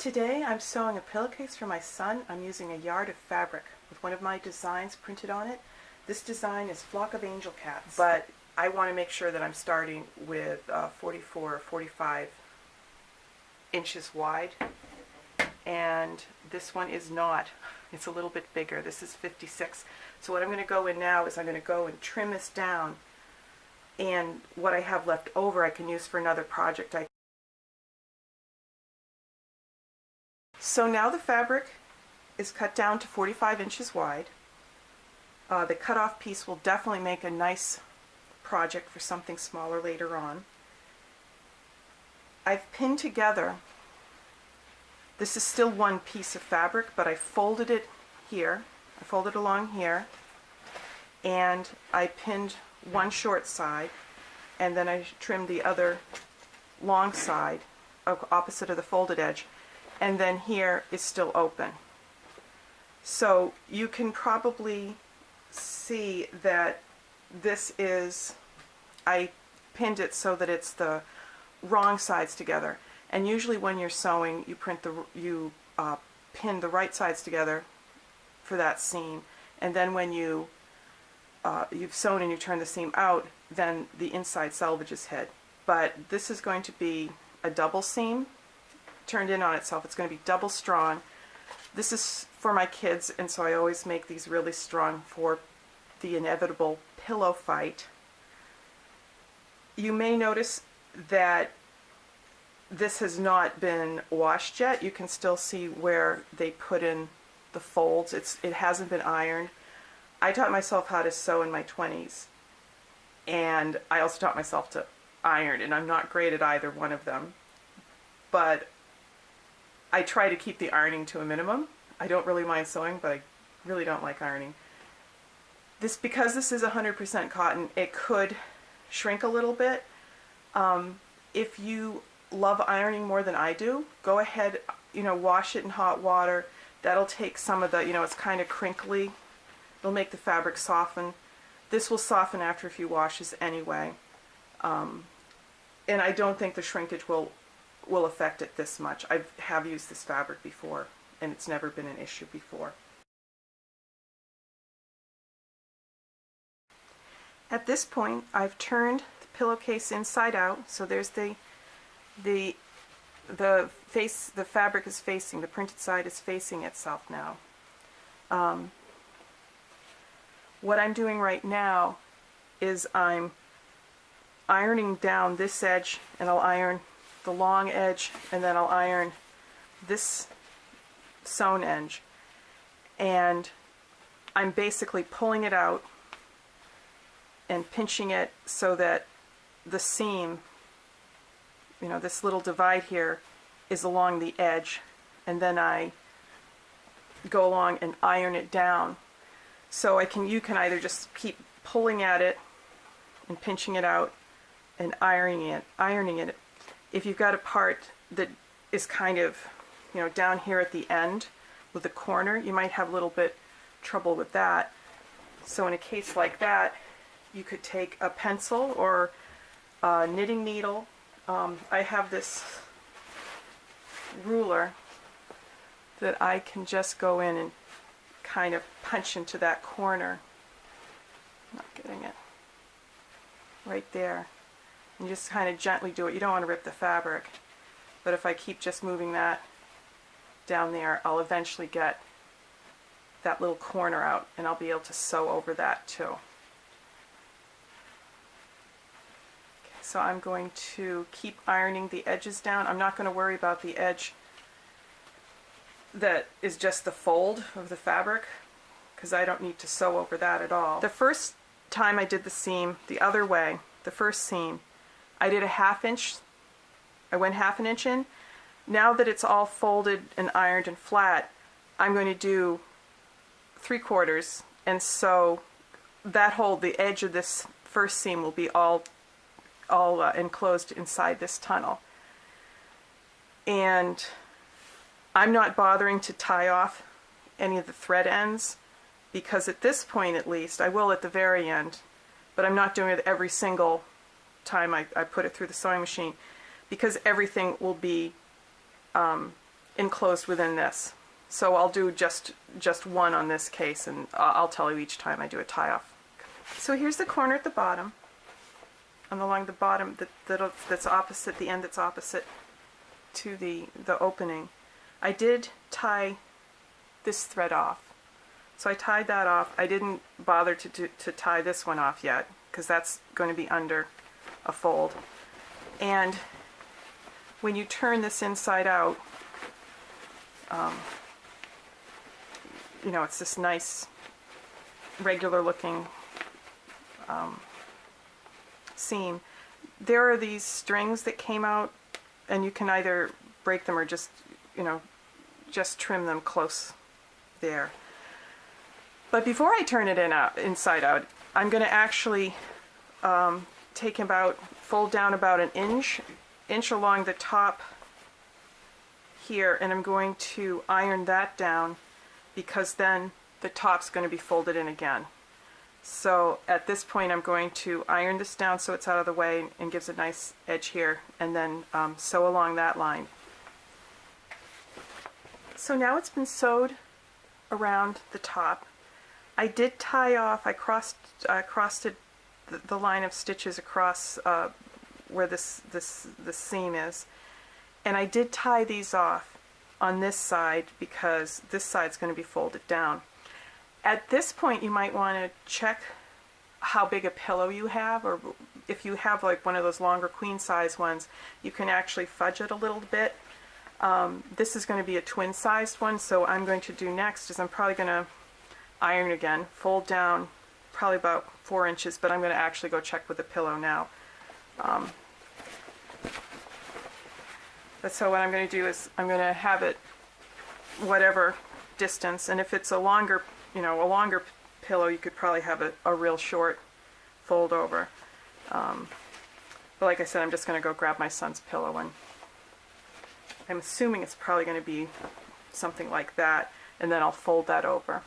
Today I'm sewing a pillowcase for my son. I'm using a yard of fabric with one of my designs printed on it. This design is Flock of Angel Cats, but I want to make sure that I'm starting with 44 or 45 inches wide, and this one is not. It's a little bit bigger. This is 56. So what I'm going to go in now is I'm going to go and trim this down, and what I have left over I can use for another project. So now the fabric is cut down to 45 inches wide. The cutoff piece will definitely make a nice project for something smaller later on. I've pinned together, this is still one piece of fabric, but I folded it here, I folded along here, and I pinned one short side, and then I trimmed the other long side opposite of the folded edge, and then here is still open. So you can probably see that this is, I pinned it so that it's the wrong sides together. And usually when you're sewing, you pin the right sides together for that seam, and then when you've sewn and you turn the seam out, then the inside selvages hid. But this is going to be a double seam turned in on itself. It's going to be double strong. This is for my kids, and so I always make these really strong for the inevitable pillow fight. You may notice that this has not been washed yet. You can still see where they put in the folds. It hasn't been ironed. I taught myself how to sew in my 20s, and I also taught myself to iron, and I'm not great at either one of them, but I try to keep the ironing to a minimum. I don't really mind sewing, but I really don't like ironing. Because this is 100% cotton, it could shrink a little bit. If you love ironing more than I do, go ahead, wash it in hot water. That'll take some of the, it's kind of crinkly. It'll make the fabric soften. This will soften after a few washes anyway. And I don't think the shrinkage will affect it this much. I have used this fabric before, and it's never been an issue before. At this point, I've turned the pillowcase inside out, so there's the fabric is facing, the printed side is facing itself now. What I'm doing right now is I'm ironing down this edge, and I'll iron the long edge, and then I'll iron this sewn edge, and I'm basically pulling it out and pinching it so that the seam, this little divide here is along the edge, and then I go along and iron it down. So you can either just keep pulling at it and pinching it out and ironing it. If you've got a part that is kind of, down here at the end with the corner, you might have a little bit trouble with that. So in a case like that, you could take a pencil or a knitting needle. I have this ruler that I can just go in and kind of punch into that corner. Not getting it. Right there. And just kind of gently do it. You don't want to rip the fabric, but if I keep just moving that down there, I'll eventually get that little corner out, and I'll be able to sew over that too. Okay, so I'm going to keep ironing the edges down. I'm not going to worry about the edge that is just the fold of the fabric, because I don't need to sew over that at all. The first time I did the seam the other way, the first seam, I did a ½ inch. I went ½ an inch in. Now that it's all folded and ironed and flat, I'm going to do 3/4, and so the edge of this first seam will be all enclosed inside this tunnel. And I'm not bothering to tie off any of the thread ends, because at this point at least, I will at the very end, but I'm not doing it every single time I put it through the sewing machine, because everything will be enclosed within this. So I'll do just one on this case, and I'll tell you each time I do a tie off. So here's the corner at the bottom, and along the bottom that's opposite, the end that's opposite to the opening. I did tie this thread off. So I tied that off. I didn't bother to tie this one off yet, because that's going to be under a fold. And when you turn this inside out, you know, it's this nice regular looking seam. There are these strings that came out, and you can either break them or just, you know, just trim them close there. But before I turn it inside out, I'm going to actually fold down about an inch along the top here, and I'm going to iron that down, because then the top's going to be folded in again. So at this point I'm going to iron this down so it's out of the way and gives a nice edge here, and then sew along that line. So now it's been sewed around the top. I did tie off, I crossed the line of stitches across where this seam is, and I did tie these off on this side because this side's going to be folded down. At this point you might want to check how big a pillow you have, or if you have like one of those longer queen size ones, you can actually fudge it a little bit. This is going to be a twin sized one, so I'm going to do next is I'm probably going to iron again, fold down probably about 4 inches, but I'm going to actually go check with the pillow now. So what I'm going to do is I'm going to have it whatever distance, and if it's a longer, you know, a longer pillow, you could probably have a real short fold over. But like I said, I'm just going to go grab my son's pillow, and I'm assuming it's probably going to be something like that, and then I'll fold that over.